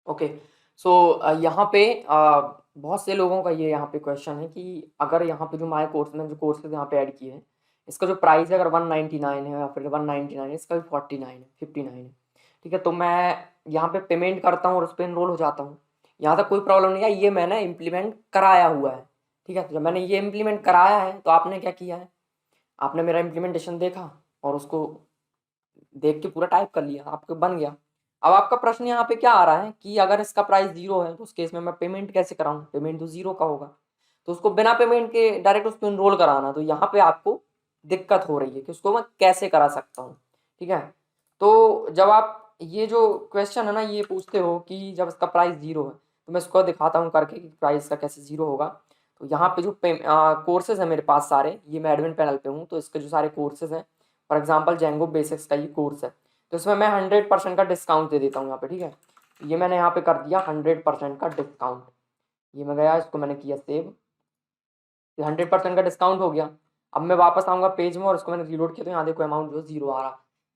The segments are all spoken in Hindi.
ओके। सो यहाँ पे बहुत से लोगों का ये यहाँ पे क्वेश्चन है कि अगर यहाँ पे जो माय कोर्स में जो कोर्सेज यहाँ पे ऐड किए हैं, इसका जो प्राइस है अगर 199 है या फिर 199 है, इसका भी 49 है, 59 है। ठीक है, तो मैं यहाँ पे पेमेंट करता हूँ और उस पर इनरोल हो जाता हूँ। यहाँ तक कोई प्रॉब्लम नहीं है, ये मैंने इम्प्लीमेंट कराया हुआ है। ठीक है, तो जब मैंने ये इम्प्लीमेंट कराया है तो आपने क्या किया है, आपने मेरा इम्प्लीमेंटेशन देखा और उसको देख के पूरा टाइप कर लिया, आपको बन गया। अब आपका प्रश्न यहाँ पे क्या आ रहा है कि अगर इसका प्राइस 0 है तो उस केस में मैं पेमेंट कैसे कराऊं, पेमेंट तो 0 का होगा, तो उसको बिना पेमेंट के डायरेक्ट उसको इनरोल कराना। तो यहाँ पे आपको दिक्कत हो रही है कि उसको मैं कैसे करा सकता हूँ। ठीक है, तो जब आप ये जो क्वेश्चन है ना ये पूछते हो कि जब इसका प्राइस 0 है, तो मैं इसको दिखाता हूँ करके कि प्राइस का कैसे 0 होगा। तो यहाँ पे जो कोर्सेज है मेरे पास सारे, ये मैं एडमिन पैनल पे हूँ, तो इसके जो सारे कोर्सेज हैं, फॉर एग्जाम्पल जेंगो बेसिक्स का ये कोर्स है, तो इसमें मैं 100% का डिस्काउंट दे देता हूँ यहाँ पे। ठीक है, ये मैंने यहाँ पे कर दिया 100% का डिस्काउंट। ये मैं गया, इसको मैंने किया सेव, 100% का डिस्काउंट हो गया। अब मैं वापस आऊँगा पेज में और इसको मैंने रीलोड किया, तो यहाँ देखो अमाउंट जो 0 आ रहा।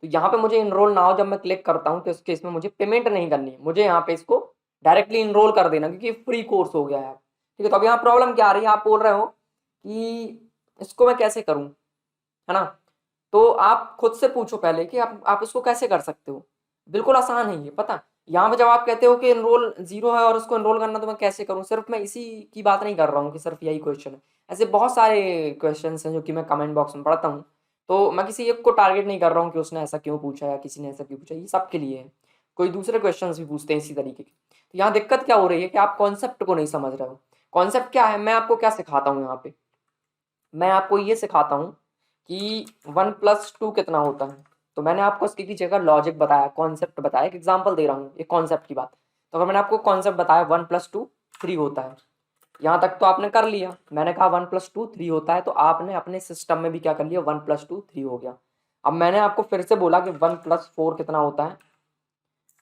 तो यहाँ पे मुझे इनरोल नाउ जब मैं क्लिक करता हूँ तो इस केस में मुझे पेमेंट नहीं करनी है, मुझे यहाँ पे इसको डायरेक्टली इनरोल कर देना, क्योंकि फ्री कोर्स हो गया है। ठीक है, तो अब यहाँ प्रॉब्लम क्या आ रही है, आप बोल रहे हो कि इसको मैं कैसे करूँ, है ना। तो आप खुद से पूछो पहले कि आप इसको कैसे कर सकते हो। बिल्कुल आसान है ये, पता। यहाँ पे जब आप कहते हो कि इनरोल 0 है और उसको इनरोल करना तो मैं कैसे करूँ, सिर्फ मैं इसी की बात नहीं कर रहा हूँ कि सिर्फ यही क्वेश्चन है। ऐसे बहुत सारे क्वेश्चन हैं जो कि मैं कमेंट बॉक्स में पढ़ता हूँ। तो मैं किसी एक को टारगेट नहीं कर रहा हूँ कि उसने ऐसा क्यों पूछा या किसी ने ऐसा क्यों पूछा, ये सबके लिए है। कोई दूसरे क्वेश्चन भी पूछते हैं इसी तरीके के। तो यहाँ दिक्कत क्या हो रही है कि आप कॉन्सेप्ट को नहीं समझ रहे हो। कॉन्सेप्ट क्या है, मैं आपको क्या सिखाता हूँ यहाँ पे, मैं आपको ये सिखाता हूँ कि 1+2 कितना होता है। तो मैंने आपको इसके पीछे का लॉजिक बताया, कॉन्सेप्ट बताया, एक एग्जांपल दे रहा हूँ एक कॉन्सेप्ट की बात। तो अगर मैंने आपको कॉन्सेप्ट बताया 1+2 3 होता है, यहाँ तक तो आपने कर लिया। मैंने कहा 1+2 3 होता है, तो आपने अपने सिस्टम में भी क्या कर लिया, 1+2 3 हो गया। अब मैंने आपको फिर से बोला कि 1+4 कितना होता है,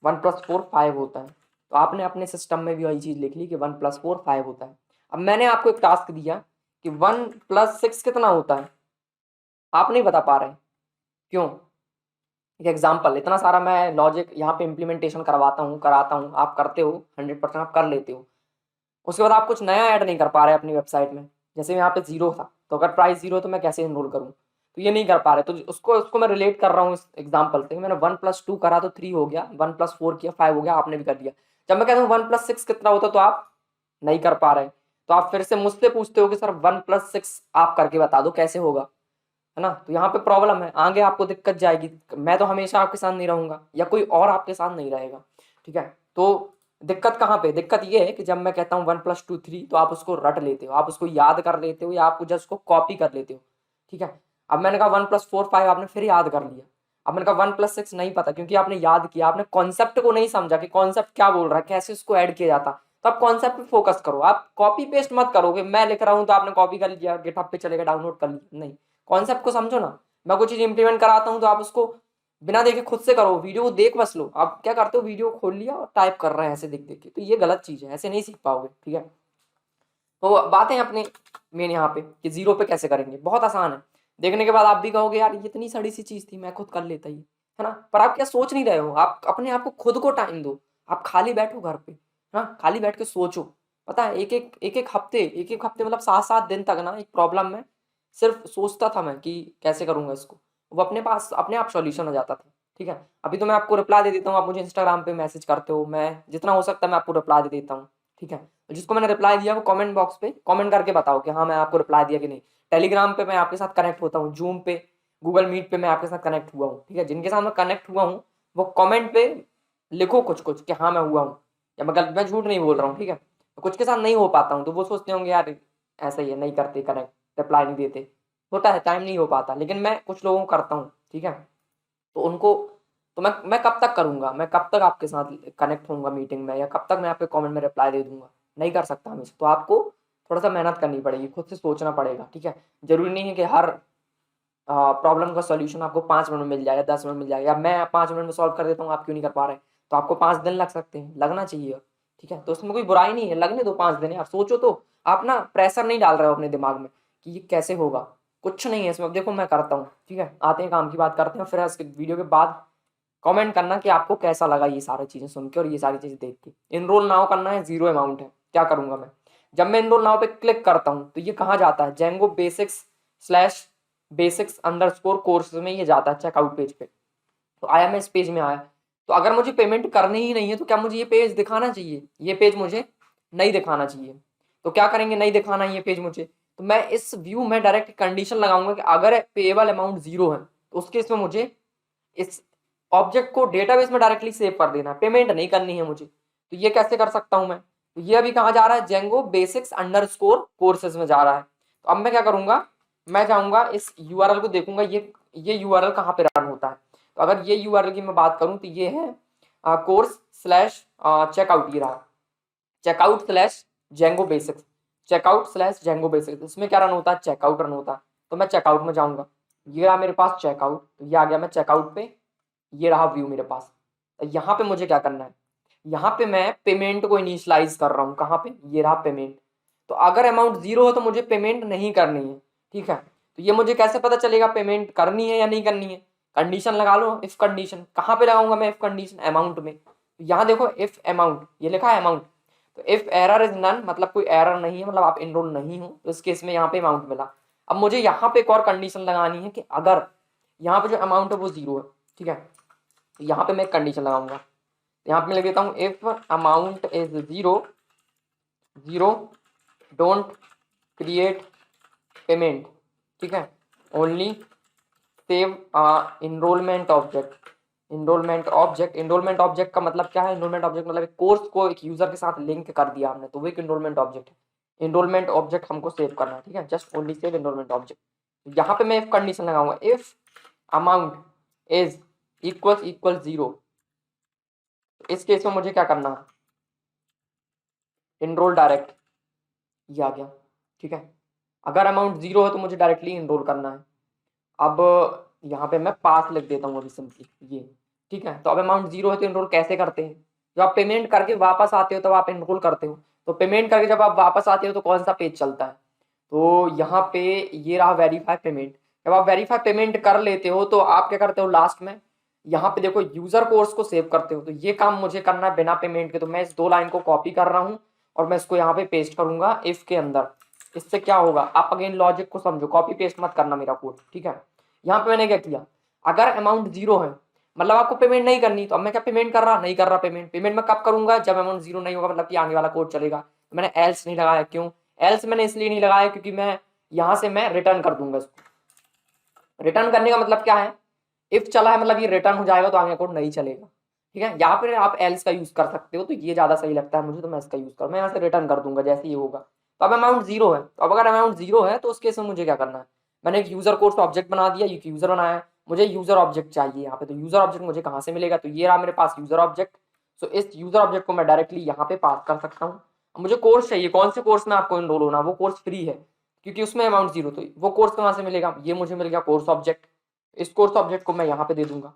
1+4 5 होता है। तो आपने अपने सिस्टम में भी वही चीज़ लिख ली कि 1+4 5 होता है। अब मैंने आपको एक टास्क दिया कि 1+6 कितना होता है, आप नहीं बता पा रहे, क्यों। एक एग्जाम्पल, इतना सारा मैं लॉजिक यहाँ पे इम्प्लीमेंटेशन करवाता हूँ, कराता हूँ, आप करते हो, 100% आप कर लेते हो। उसके बाद आप कुछ नया ऐड नहीं कर पा रहे अपनी वेबसाइट में। जैसे यहाँ पे 0 था, तो अगर प्राइस 0 तो मैं कैसे इनरोल करूँ, तो ये नहीं कर पा रहे। तो उसको उसको मैं रिलेट कर रहा हूँ इस एग्जाम्पल से। मैंने 1+2 करा तो 3 हो गया, 1+4 किया 5 हो गया, आपने भी कर दिया। जब मैं कहता हूँ 1+6 कितना होता, तो आप नहीं कर पा रहे। तो आप फिर से मुझसे पूछते हो कि सर 1+6 आप करके बता दो कैसे होगा, है ना। तो यहाँ पे प्रॉब्लम है, आगे आपको दिक्कत जाएगी। मैं तो हमेशा आपके साथ नहीं रहूंगा या कोई और आपके साथ नहीं रहेगा। ठीक है, तो दिक्कत कहाँ पे, दिक्कत ये है कि जब मैं कहता हूँ 1+2 3, तो आप उसको रट लेते हो, आप उसको याद कर लेते हो या आप जस्ट उसको कॉपी कर लेते हो। ठीक है, अब मैंने कहा 1+4 5, आपने फिर याद कर लिया। अब मैंने कहा 1+6 नहीं पता, क्योंकि आपने याद किया, आपने कॉन्सेप्ट को नहीं समझा कि कॉन्सेप्ट क्या बोल रहा है, कैसे उसको ऐड किया जाता। तो आप कॉन्सेप्ट पे फोकस करो, आप कॉपी पेस्ट मत करो कि मैं लिख रहा हूँ तो आपने कॉपी कर लिया, गिटहब पे चलेगा डाउनलोड कर लिया, नहीं। कॉन्सेप्ट को समझो ना। मैं कोई चीज इंप्लीमेंट कराता हूँ तो आप उसको बिना देखे खुद से करो, वीडियो को देख बस लो। आप क्या करते हो, वीडियो खोल लिया और टाइप कर रहे हैं ऐसे देख देख के, तो ये गलत चीज है, ऐसे नहीं सीख पाओगे। ठीक है, तो बातें अपनी मेन यहाँ पे कि 0 पे कैसे करेंगे, बहुत आसान है। देखने के बाद आप भी कहोगे यार ये इतनी सड़ी सी चीज थी, मैं खुद कर लेता ही, है ना। पर आप क्या सोच नहीं रहे हो, आप अपने आप को खुद को टाइम दो। आप खाली बैठो घर पे, हाँ, खाली बैठ के सोचो। पता है एक एक हफ्ते मतलब 7 7 दिन तक ना एक प्रॉब्लम में सिर्फ सोचता था मैं कि कैसे करूंगा इसको, वो अपने पास अपने आप सॉल्यूशन हो जाता था। ठीक है, अभी तो मैं आपको रिप्लाई दे देता हूँ, आप मुझे इंस्टाग्राम पे मैसेज करते हो, मैं जितना हो सकता है मैं आपको रिप्लाई दे देता हूँ। ठीक है, जिसको मैंने रिप्लाई दिया वो कमेंट बॉक्स पे कमेंट करके बताओ कि हाँ मैं आपको रिप्लाई दिया कि नहीं। टेलीग्राम पे मैं आपके साथ कनेक्ट होता हूँ, जूम पे, गूगल मीट पे मैं आपके साथ कनेक्ट हुआ हूँ। ठीक है, जिनके साथ मैं कनेक्ट हुआ हूँ वो कमेंट पे लिखो कुछ कुछ कि हाँ मैं हुआ हूँ, या मैं झूठ नहीं बोल रहा हूँ। ठीक है, तो कुछ के साथ नहीं हो पाता हूँ तो वो सोचते होंगे यार ऐसा ही है, नहीं करते कनेक्ट, रिप्लाई नहीं देते, होता है, टाइम नहीं हो पाता, लेकिन मैं कुछ लोगों को करता हूँ। ठीक है, तो उनको, तो मैं कब तक करूंगा, मैं कब तक आपके साथ कनेक्ट होऊंगा मीटिंग में, या कब तक मैं आपके कमेंट में रिप्लाई दे दूंगा, नहीं कर सकता हमेशा। तो आपको थोड़ा सा मेहनत करनी पड़ेगी, खुद से सोचना पड़ेगा। ठीक है, जरूरी नहीं है कि हर प्रॉब्लम का सॉल्यूशन आपको 5 मिनट में मिल जाएगा, 10 मिनट मिल जाएगा, या मैं 5 मिनट में सॉल्व कर देता हूँ, आप क्यों नहीं कर पा रहे। तो आपको 5 दिन लग सकते हैं, लगना चाहिए। ठीक है, तो उसमें कोई बुराई नहीं है, लगने दो 5 दिन यार, सोचो तो। आप ना प्रेशर नहीं डाल रहे हो अपने दिमाग में कि ये कैसे होगा, कुछ नहीं है इसमें। अब देखो मैं करता हूँ, ठीक है, आते हैं काम की बात करते हैं, फिर इसके वीडियो के बाद कमेंट करना कि आपको कैसा लगा ये सारी चीज़ें सुन के और ये सारी चीज़ें देख के। इनरोल नाउ करना है, जीरो अमाउंट है। क्या करूँगा मैं, जब मैं इनरोल नाउ पे क्लिक करता हूँ तो ये कहाँ जाता है, Django basics slash basics underscore course में ये जाता है चेकआउट पेज पे। तो आया, मैं इस पेज में आया। तो अगर मुझे पेमेंट करनी ही नहीं है तो क्या मुझे ये पेज दिखाना चाहिए? ये पेज मुझे नहीं दिखाना चाहिए। तो क्या करेंगे, नहीं दिखाना ये पेज मुझे, तो मैं इस व्यू में डायरेक्ट कंडीशन लगाऊंगा कि अगर पेएबल अमाउंट जीरो है तो उसके इसमें मुझे इस ऑब्जेक्ट को डेटाबेस में डायरेक्टली सेव कर देना है, पेमेंट नहीं करनी है मुझे। तो ये कैसे कर सकता हूं मैं, तो ये अभी कहाँ जा रहा है, जेंगो बेसिक्स अंडरस्कोर कोर्सेज में जा रहा है। तो अब मैं क्या करूंगा, मैं जाऊंगा इस यूआरएल को देखूंगा ये यूआरएल कहाँ पे रन होता है। तो अगर ये यूआरएल की मैं बात करूं तो ये है कोर्स स्लैश चेकआउट, ये रहा checkout slash Django basics, checkout slash Django basics. इसमें क्या रन होता है, चेकआउट रन होता है। तो मैं चेकआउट में जाऊंगा, ये रहा मेरे पास चेकआउट, तो ये आ गया मैं चेकआउट पे, ये रहा व्यू मेरे पास। तो यहाँ पे मुझे क्या करना है, यहाँ पे मैं पेमेंट को इनिशियलाइज कर रहा हूँ, कहाँ पे, ये रहा पेमेंट। तो अगर अमाउंट जीरो हो तो मुझे पेमेंट नहीं करनी है, ठीक है। तो ये मुझे कैसे पता चलेगा पेमेंट करनी है या नहीं करनी है, कंडीशन लगा लो, इफ कंडीशन। कहाँ पे लगाऊंगा मैं इफ कंडीशन, अमाउंट में। तो यहाँ देखो इफ अमाउंट, ये लिखा है अमाउंट। तो इफ एरर इज नन, मतलब कोई एरर नहीं है, मतलब आप इनरोल नहीं हो, तो इस केस में यहाँ पे अमाउंट मिला। अब मुझे यहाँ पे एक और कंडीशन लगानी है कि अगर यहाँ पे जो अमाउंट है वो जीरो है, ठीक है। तो यहाँ पे मैं एक कंडीशन लगाऊंगा, यहाँ पे मैं लिख देता हूँ if amount is zero, zero don't create payment, ठीक है। Only save enrolment object. Enrolment object का मतलब क्या है, इनरोलमेंट ऑब्जेक्ट मतलब एक कोर्स को एक यूजर के साथ लिंक कर दिया हमने, तो वो एक इनरोलमेंट ऑब्जेक्ट है। इनरोलमेंट ऑब्जेक्ट हमको सेव करना है, ठीक है, just only save enrolment object. यहाँ पे मैं इफ कंडीशन लगाऊंगा, if amount is equal zero. इस केस में मुझे क्या करना है, इनरोल डायरेक्ट, ये आ गया, ठीक है। अगर अमाउंट जीरो है तो मुझे डायरेक्टली इनरोल करना है। अब यहाँ पे मैं पास लिख देता हूँ अभी सिंपली ये, ठीक है। तो अब अमाउंट जीरो है तो इनरोल कैसे करते हैं, जब आप पेमेंट करके वापस आते हो तब आप इनरोल करते हो। तो पेमेंट करके जब आप वापस आते हो तो कौन सा पेज चलता है, तो यहाँ पे ये रहा वेरीफाई पेमेंट। जब आप वेरीफाई पेमेंट कर लेते हो तो आप क्या करते हो, लास्ट में यहाँ पे देखो यूजर कोर्स को सेव करते हो। तो ये काम मुझे करना है बिना पेमेंट के। तो मैं इस दो लाइन को कॉपी कर रहा हूँ और मैं इसको यहाँ पे पेस्ट करूंगा इफ के अंदर। इससे क्या होगा, आप अगेन लॉजिक को समझो, कॉपी पेस्ट मत करना मेरा कोड, ठीक है। यहाँ पे मैंने क्या किया, अगर अमाउंट जीरो है मतलब आपको पेमेंट नहीं करनी, तो अब मैं क्या पेमेंट कर रहा, नहीं कर रहा पेमेंट। पेमेंट मैं कब करूंगा, जब अमाउंट जीरो नहीं होगा, मतलब कि आगे वाला कोड चलेगा। तो मैंने एल्स नहीं लगाया, क्यों एल्स मैंने इसलिए नहीं लगाया, क्योंकि मैं यहाँ से मैं रिटर्न कर दूंगा इसको। रिटर्न करने का मतलब क्या है, इफ चला है मतलब ये रिटर्न हो जाएगा तो आगे कोड नहीं चलेगा, ठीक है। यहाँ पे आप एल्स का यूज कर सकते हो, तो ये ज्यादा सही लगता है मुझे, तो मैं इसका यूज कर, मैं यहाँ से रिटर्न कर दूंगा जैसे ये होगा। तो अब अमाउंट जीरो है, तो अब अगर अमाउंट जीरो है तो उस केस में मुझे क्या करना है, मैंने एक यूजर कोर्स ऑब्जेक्ट बना दिया, एक यूजर बनाया है, मुझे यूजर ऑब्जेक्ट चाहिए यहाँ पे। तो यूजर ऑब्जेक्ट मुझे कहाँ से मिलेगा, तो ये रहा मेरे पास यूजर ऑब्जेक्ट। सो इस यूजर ऑब्जेक्ट को मैं डायरेक्टली यहाँ पे पास कर सकता हूँ। मुझे कोर्स चाहिए, कौन से कोर्स में आपको इनरोल होना, वो कोर्स फ्री है क्योंकि उसमें अमाउंट जीरो। तो वो कोर्स कहाँ से मिलेगा, ये मुझे मिल गया कोर्स ऑब्जेक्ट। इस कोर्स ऑब्जेक्ट को मैं यहाँ पे दे दूंगा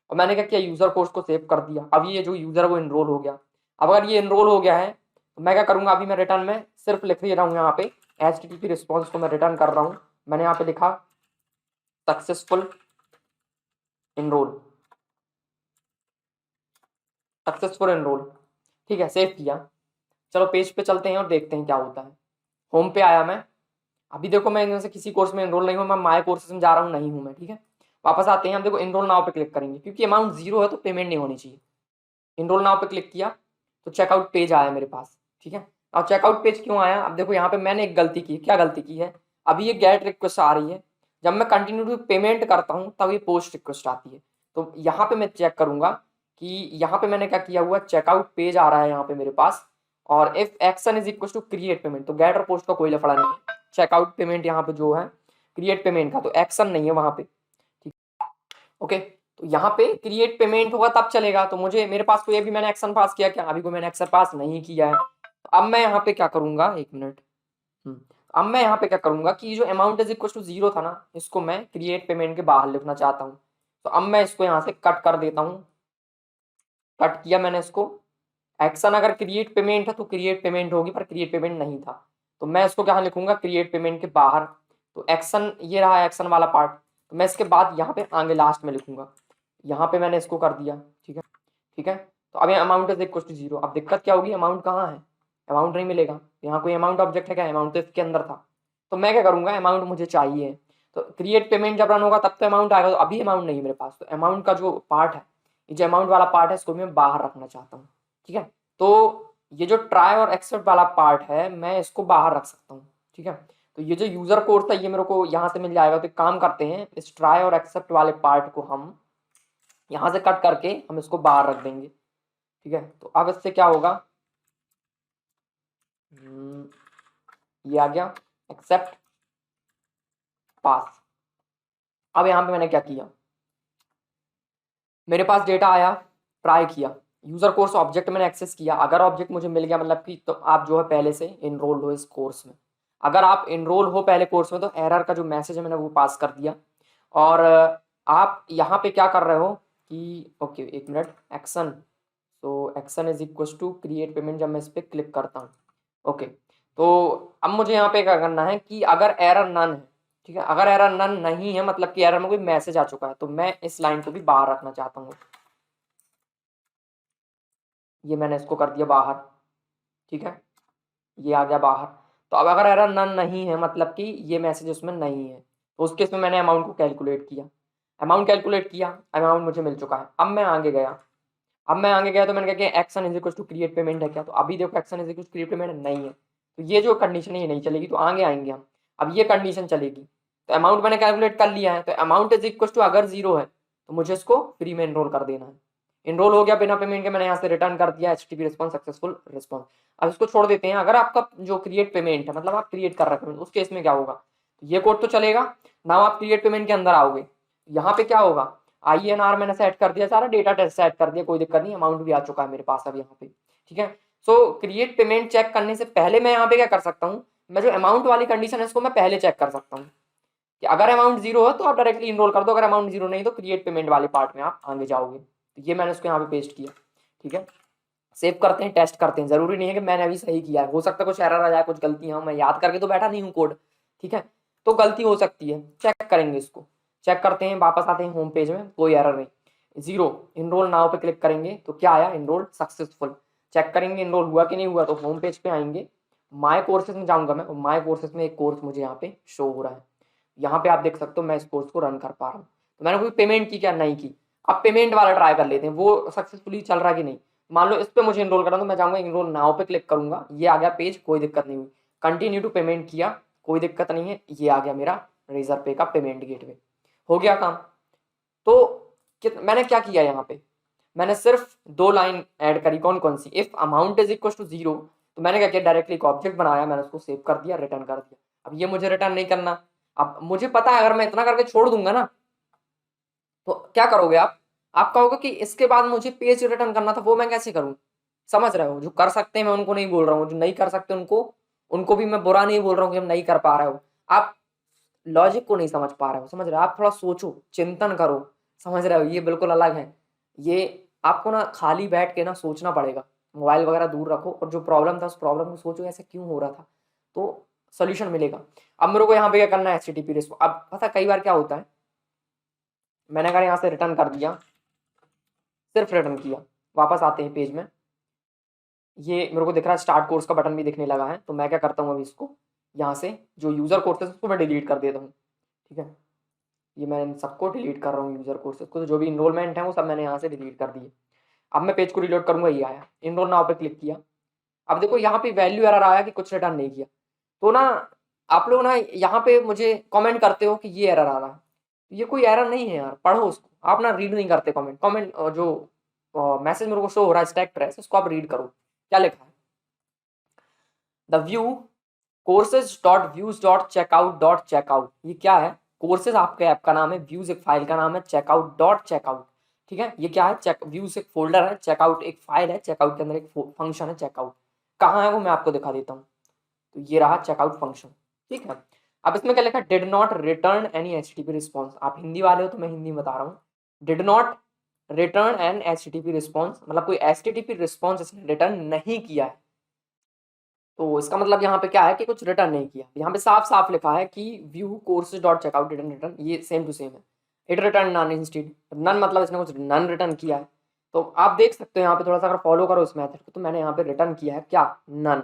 और मैंने क्या किया, यूजर कोर्स को सेव कर दिया। अब ये जो यूजर है वो इनरोल हो गया। अब अगर ये इनरोल हो गया है तो मैं क्या करूंगा, अभी मैं रिटर्न में सिर्फ लिख दे रहा हूँ यहाँ पे HTTP रिस्पॉन्स को मैं रिटर्न कर रहा हूँ। मैंने यहाँ पे लिखा सक्सेसफुल इनरोल, सक्सेसफुल इनरोल, ठीक है, सेव किया। चलो पेज पे चलते हैं और देखते हैं क्या होता है। होम पे आया मैं, अभी देखो मैं इनमें से किसी कोर्स में इनरोल नहीं हूँ, मैं माय कोर्सेज में जा रहा हूँ, नहीं हूँ मैं, ठीक है। वापस आते हैं, हम देखो इनरोल नाउ पे क्लिक करेंगे क्योंकि अमाउंट जीरो है तो पेमेंट नहीं होनी चाहिए। इनरोल नाउ पे क्लिक किया तो चेकआउट पेज आया मेरे पास, ठीक है। अब चेकआउट पेज क्यों आया, अब देखो यहाँ पे मैंने एक गलती की, क्या गलती की है, अभी ये गेट रिक्वेस्ट आ रही है, जब मैं कंटिन्यू टू पेमेंट करता हूँ तब ये पोस्ट रिक्वेस्ट आती है। तो यहाँ पे मैं चेक करूंगा कि यहाँ पे मैंने क्या किया हुआ, चेकआउट पेज आ रहा है यहाँ पे मेरे पास, और if action is equal to create payment, तो गेट और पोस्ट का कोई लफड़ा नहीं है। चेकआउट पेमेंट यहाँ पे जो है क्रिएट पेमेंट का, तो एक्शन नहीं है वहां पे, ठीक, ओके। तो यहाँ पे क्रिएट पेमेंट होगा तब चलेगा। तो मुझे मेरे पास कोई अभी मैंने एक्शन पास किया क्या, अभी कोई मैंने एक्शन पास नहीं किया है। तो अब मैं यहाँ पे क्या करूंगा, एक मिनट, अब मैं यहाँ पे क्या करूंगा कि जो amount is equal to zero था ना, इसको मैं क्रिएट पेमेंट के बाहर लिखना चाहता हूँ। तो अब मैं इसको यहाँ से कट कर देता हूँ, कट किया मैंने इसको। एक्शन अगर क्रिएट पेमेंट है तो क्रिएट पेमेंट होगी, पर क्रिएट पेमेंट नहीं था, तो मैं इसको क्या लिखूंगा, क्रिएट पेमेंट के बाहर। तो एक्शन ये रहा एक्शन वाला पार्ट, तो मैं इसके बाद यहाँ पे आगे लास्ट में लिखूंगा यहाँ पे मैंने इसको कर दिया, ठीक है, ठीक है। तो अब अमाउंट इज इक्वल टू 0। अब दिक्कत क्या होगी, अमाउंट कहाँ है, अमाउंट नहीं मिलेगा। यहाँ कोई अमाउंट ऑब्जेक्ट है क्या, अमाउंट तो इसके अंदर था। तो मैं क्या करूँगा, अमाउंट मुझे चाहिए, तो क्रिएट पेमेंट जब रन होगा तब तो अमाउंट आएगा, तो अभी अमाउंट नहीं है मेरे पास। तो अमाउंट का जो पार्ट है, ये जो अमाउंट वाला पार्ट है, इसको मैं बाहर रखना चाहता हूँ, ठीक है। तो ये जो ट्राई और एक्सेप्ट वाला पार्ट है, मैं इसको बाहर रख सकता हूँ, ठीक है। तो ये जो यूजर कोड था, ये मेरे को यहाँ से मिल जाएगा। तो एक काम करते हैं, इस ट्राई और एक्सेप्ट वाले पार्ट को हम यहाँ से कट करके हम इसको बाहर रख देंगे, ठीक है। तो अब इससे क्या होगा, ये आ गया एक्सेप्ट पास। अब यहाँ पे मैंने क्या किया, मेरे पास डेटा आया, ट्राई किया, यूजर कोर्स ऑब्जेक्ट मैंने एक्सेस किया। अगर ऑब्जेक्ट मुझे मिल गया मतलब कि, तो आप जो है पहले से इनरोल हो इस कोर्स में। अगर आप इनरोल हो पहले कोर्स में, तो एरर का जो मैसेज है मैंने वो पास कर दिया। और आप यहाँ पे क्या कर रहे हो कि, ओके एक मिनट, एक्शन, तो action is equal to create payment. जब मैं इस पर क्लिक करता हूँ, ओके, तो अब मुझे यहाँ पे क्या करना है कि अगर एरर नन है, ठीक है, अगर एरर नन नहीं है मतलब कि एरर में कोई मैसेज आ चुका है, तो मैं इस लाइन को भी बाहर रखना चाहता हूँ। ये मैंने इसको कर दिया बाहर, ठीक है, ये आ गया बाहर। तो अब अगर एरर नन नहीं है मतलब कि ये मैसेज उसमें नहीं है, तो उस केस में मैंने अमाउंट को कैलकुलेट किया, अमाउंट कैलकुलेट किया, अमाउंट मुझे मिल चुका है। अब मैं आगे गया, अब मैं आगे गया तो मैंने कहा कि action is equal to create payment है क्या, तो अभी देखो action is equal to create payment नहीं है। तो ये जो कंडीशन है ये नहीं चलेगी, तो आगे आएंगे हम, अब ये कंडीशन चलेगी। तो अमाउंट मैंने कैलकुलेट कर लिया है, तो अमाउंट इज इक्वल टू अगर 0 है तो मुझे इसको फ्री में इनरोल कर देना है। इनरोल हो गया बिना पेमेंट के, मैंने यहाँ से रिटर्न कर दिया HTTP रिस्पॉन्स सक्सेसफुल रिस्पॉन्स। अब इसको छोड़ देते हैं। अगर आपका जो क्रिएट पेमेंट है मतलब आप क्रिएट कर रहे हैं, उस केस में क्या होगा, ये कोड तो चलेगा ना, आप क्रिएट पेमेंट के अंदर आओगे, यहाँ पे क्या होगा, INR मैंने सेट कर दिया, सारा डेटा टेस्ट सेट कर दिया, कोई दिक्कत नहीं, अमाउंट भी आ चुका है मेरे पास अब यहाँ पे, ठीक है। सो क्रिएट पेमेंट चेक करने से पहले मैं यहाँ पे क्या कर सकता हूँ, मैं जो अमाउंट वाली कंडीशन है इसको मैं पहले चेक कर सकता हूँ कि अगर अमाउंट 0 है तो आप डायरेक्टली इनरोल कर दो, अगर अमाउंट 0 नहीं तो क्रिएट पेमेंट वाले पार्ट में आप आगे जाओगे। तो ये मैंने उसको यहाँ पे पेस्ट किया, ठीक है। सेव करते हैं, टेस्ट करते हैं, जरूरी नहीं है कि मैंने अभी सही किया है, हो सकता है कुछ एरर आ जाए, कुछ गलतियां, मैं याद करके तो बैठा नहीं हूँ कोड, ठीक है, तो गलती हो सकती है, चेक करेंगे इसको। चेक करते हैं, वापस आते हैं होम पेज में, कोई एरर नहीं, 0। इनरोल नाउ पे क्लिक करेंगे तो क्या आया, इनरोल सक्सेसफुल। चेक करेंगे इनरोल हुआ कि नहीं हुआ, तो होम पेज पे आएंगे, माय कोर्सेज में जाऊंगा मैं, माय कोर्सेज में एक कोर्स मुझे यहाँ पे शो हो रहा है। यहाँ पे आप देख सकते हो मैं इस कोर्स को रन कर पा रहा हूँ। तो मैंने कोई पेमेंट की क्या, नहीं की। अब पेमेंट वाला ट्राई कर लेते हैं, वो सक्सेसफुली चल रहा है कि नहीं। मान लो इस पे मुझे इनरोल करना, तो मैं जाऊंगा इनरोल नाउ पे क्लिक करूंगा, ये आ गया पेज, कोई दिक्कत नहीं हुई। कंटिन्यू टू पेमेंट किया, कोई दिक्कत नहीं है, ये आ गया मेरा रेजर पे का पेमेंट गेटवे, हो गया काम। तो मैंने क्या किया यहाँ पे, मैंने सिर्फ 2 लाइन ऐड करी, कौन कौन सी, if amount is equal to 0। तो मैंने क्या किया, डायरेक्टली एक ऑब्जेक्ट बनाया, मैंने उसको सेव कर दिया, रिटर्न कर दिया। अब ये मुझे रिटर्न नहीं करना। अब मुझे पता है अगर मैं इतना करके छोड़ दूंगा ना, तो क्या करोगे आप कहोगे कि इसके बाद मुझे पेज रिटर्न करना था, वो मैं कैसे करूं। समझ रहे हो, जो कर सकते हैं मैं उनको नहीं बोल रहा हूँ, जो नहीं कर सकते उनको उनको भी मैं बुरा नहीं बोल रहा हूँ कि हम नहीं कर पा रहे हो। आप लॉजिक को नहीं समझ पा रहे हो, समझ रहे हो, आप थोड़ा सोचो, चिंतन करो, समझ रहे हो, ये बिल्कुल अलग है। ये आपको ना खाली बैठ के ना सोचना पड़ेगा, मोबाइल वगैरह दूर रखो और जो प्रॉब्लम था उस प्रॉब्लम को सोचो, ऐसे क्यों हो रहा था, तो सोल्यूशन मिलेगा। अब मेरे को यहाँ पे क्या करना है, HTTP रिस्पॉन्स। अब पता कई बार क्या होता है, मैंने अगर यहाँ से रिटर्न कर दिया, सिर्फ रिटर्न किया, वापस आते हैं पेज में, ये मेरे को दिख रहा है स्टार्ट कोर्स का बटन भी दिखने लगा है। तो मैं क्या करता हूँ, अभी इसको यहाँ से जो यूज़र कोर्सेज उसको मैं डिलीट कर देता हूँ, ठीक है। ये मैं इन सबको डिलीट कर रहा हूँ, यूज़र कोर्सेज को, तो जो भी इनरोलमेंट है वो सब मैंने यहाँ से डिलीट कर दिए। अब मैं पेज को रिलोड करूँगा, ये आया, इनरोल नाउ पे क्लिक किया। अब देखो यहाँ पे वैल्यू एरर आया कि कुछ रिटर्न नहीं किया। तो ना आप लोग ना यहाँ पे मुझे कमेंट करते हो कि ये एरर आ रहा है, ये कोई एरर नहीं है यार, पढ़ो उसको। आप ना रीड नहीं करते कमेंट, जो मैसेज मेरे को शो हो रहा है स्टैक ट्रेस, उसको आप रीड करो, क्या लिखा है, the view courses dot views dot checkout dot checkout. ये क्या है, कोर्सेज आपके ऐप का नाम है, व्यूज एक फाइल का नाम है, चेकआउट डॉट चेकआउट, ठीक है। ये क्या है, चेक व्यूज एक फोल्डर है, चेकआउट एक फाइल है, चेकआउट के अंदर एक फंक्शन है चेकआउट। कहाँ है वो मैं आपको दिखा देता हूँ। तो ये रहा चेकआउट फंक्शन, ठीक है। अब इसमें क्या लिखा, did not return any HTTP response. आप हिंदी वाले हो तो मैं हिंदी में बता रहा हूँ, did not return an HTTP response, मतलब कोई HTTP रिस्पॉन्स इसने रिटर्न नहीं किया है। तो इसका मतलब यहाँ पे क्या है कि कुछ रिटर्न नहीं किया। यहाँ पे साफ साफ लिखा है कि view courses dot checkout didn't return, ये सेम टू सेम है। It return none instead, none मतलब इसने कुछ नन रिटर्न किया है। तो आप देख सकते हो यहाँ पे थोड़ा सा अगर फॉलो करो इस मेथड को, तो मैंने यहाँ पे रिटर्न किया है क्या, नन।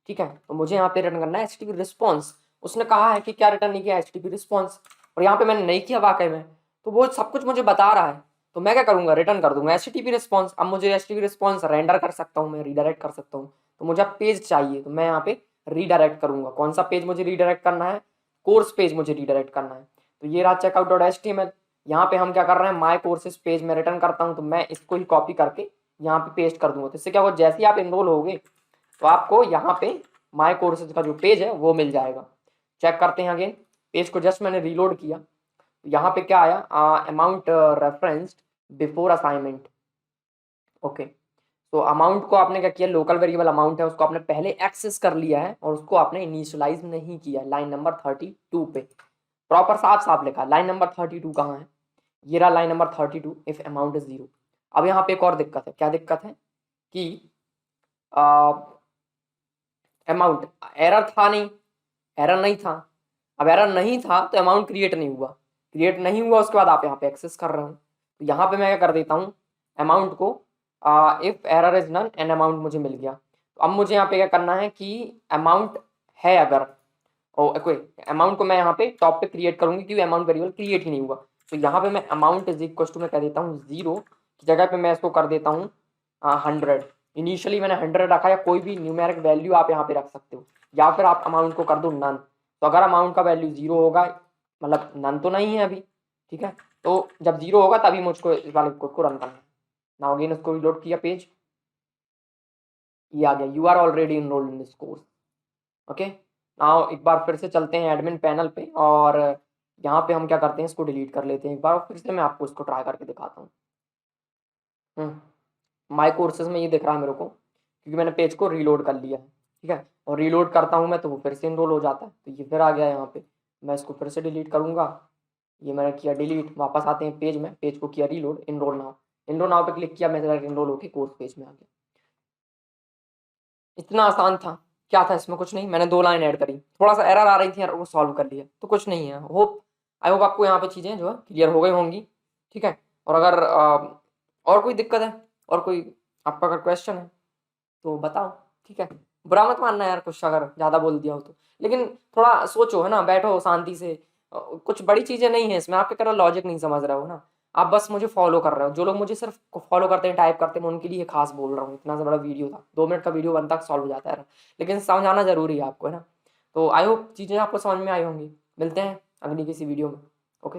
ठीक है, तो मुझे यहाँ पे रिटर्न करना है HTTP रिस्पॉन्स। उसने कहा है कि क्या रिटर्न नहीं किया, HTTP रिस्पॉन्स, और यहाँ पे मैंने नहीं किया वाकई में, तो वो सब कुछ मुझे बता रहा है, तो मैं क्या करूँगा, रिटर्न कर दूंगा HTTP रिस्पॉन्स। अब मुझे HTTP रिस्पॉन्स रेंडर कर सकता हूँ, मैं रीडायरेक्ट कर सकता हूँ, तो मुझे अब पेज चाहिए, तो मैं यहाँ पे रीडायरेक्ट करूँगा। कौन सा पेज मुझे रीडायरेक्ट करना है, कोर्स पेज मुझे रीडायरेक्ट करना है। तो ये रहा checkout.html। यहाँ पे हम क्या कर रहे हैं, माई कोर्सेज पेज में रिटर्न करता हूँ, तो मैं इसको ही कॉपी करके यहाँ पे पेस्ट कर दूंगा। तो इससे क्या होगा, जैसे ही आप इनरोल होगे तो आपको यहाँ पे माई कोर्सेज का जो पेज है वो मिल जाएगा। चेक करते हैं अगेन, पेज को जस्ट मैंने रीलोड किया, तो यहाँ पे क्या आया, amount referenced before assignment. Okay, तो अमाउंट को आपने क्या किया, लोकल वेरिएबल अमाउंट है उसको आपने पहले एक्सेस कर लिया है और उसको आपने इनिशियलाइज नहीं किया। लाइन नंबर 32 पे प्रॉपर साफ साफ लिखा। लाइन नंबर 32 कहाँ है, ये रहा line number 32, if amount is 0। अब यहाँ पे एक और दिक्कत है, क्या दिक्कत है कि अमाउंट एरर था नहीं, एरर नहीं था। अब एरर नहीं था तो अमाउंट क्रिएट नहीं हुआ, क्रिएट नहीं हुआ उसके बाद आप यहाँ पे एक्सेस कर रहे हो। तो यहाँ पे मैं क्या कर देता हूँ, अमाउंट को if error is none and amount मुझे मिल गया। तो अब मुझे यहाँ पे क्या करना है कि अमाउंट है अगर, और कोई अमाउंट को मैं यहाँ पे टॉप पे क्रिएट करूंगी क्योंकि अमाउंट वेरिएबल क्रिएट ही नहीं हुआ। तो यहाँ पे मैं अमाउंट इज इक्वल टू मैं कह देता हूँ 0 की जगह पे मैं इसको कर देता हूँ 100। इनिशियली मैंने 100 रखा, या कोई भी न्यूमेरिक वैल्यू आप यहाँ पे रख सकते हो, या फिर आप अमाउंट को कर दो नन। तो अगर अमाउंट का वैल्यू 0 होगा, मतलब नन तो नहीं है अभी, ठीक है, तो जब 0 होगा तभी मुझको इस वाले कोड को रन करना है। नाउ अगेन उसको रिलोड किया पेज, ये आ गया, you are already enrolled in this course. Okay, now एक बार फिर से चलते हैं एडमिन पैनल पे, और यहाँ पे हम क्या करते हैं, इसको डिलीट कर लेते हैं एक बार, और फिर से मैं आपको इसको ट्राई करके दिखाता हूँ। माई कोर्सेज में ये दिख रहा है मेरे को, क्योंकि मैंने पेज को रीलोड कर लिया है। ठीक है, और रीलोड करता हूँ मैं तो वो फिर से इनरोल हो जाता है, तो ये फिर आ गया यहाँ पे। मैं इसको फिर से डिलीट करूँगा, ये मैंने किया डिलीट। वापस आते हैं पेज में, पेज को किया reload, enrol now, enrol now पे क्लिक किया, मैं इनरोल होकर कोर्स पेज में आ गया। इतना आसान था, क्या था इसमें, कुछ नहीं, मैंने 2 लाइन ऐड करी, थोड़ा सा एरर आ रही थी यार, वो सॉल्व कर लिया, तो कुछ नहीं है। होप आई होप आपको यहाँ पे चीज़ें जो है क्लियर हो गई होंगी। ठीक है, और अगर और कोई दिक्कत है, और कोई आपका अगर क्वेश्चन है तो बताओ। ठीक है, बुरा मत मानना यार कुछ अगर ज़्यादा बोल दिया हो तो, लेकिन थोड़ा सोचो, है ना, बैठो शांति से। कुछ बड़ी चीज़ें नहीं है इसमें, आपके तरह लॉजिक नहीं समझ रहे हो ना, आप बस मुझे फॉलो कर रहे हो। जो लोग मुझे सिर्फ फॉलो करते हैं, टाइप करते हैं, मैं उनके लिए खास बोल रहा हूँ। इतना सा बड़ा वीडियो था, 2 मिनट का वीडियो बनता सॉल्व हो जाता है, लेकिन समझाना जरूरी है आपको, है ना। तो आई होप चीज़ें आपको समझ में आई होंगी। मिलते हैं अगली किसी वीडियो में। ओके।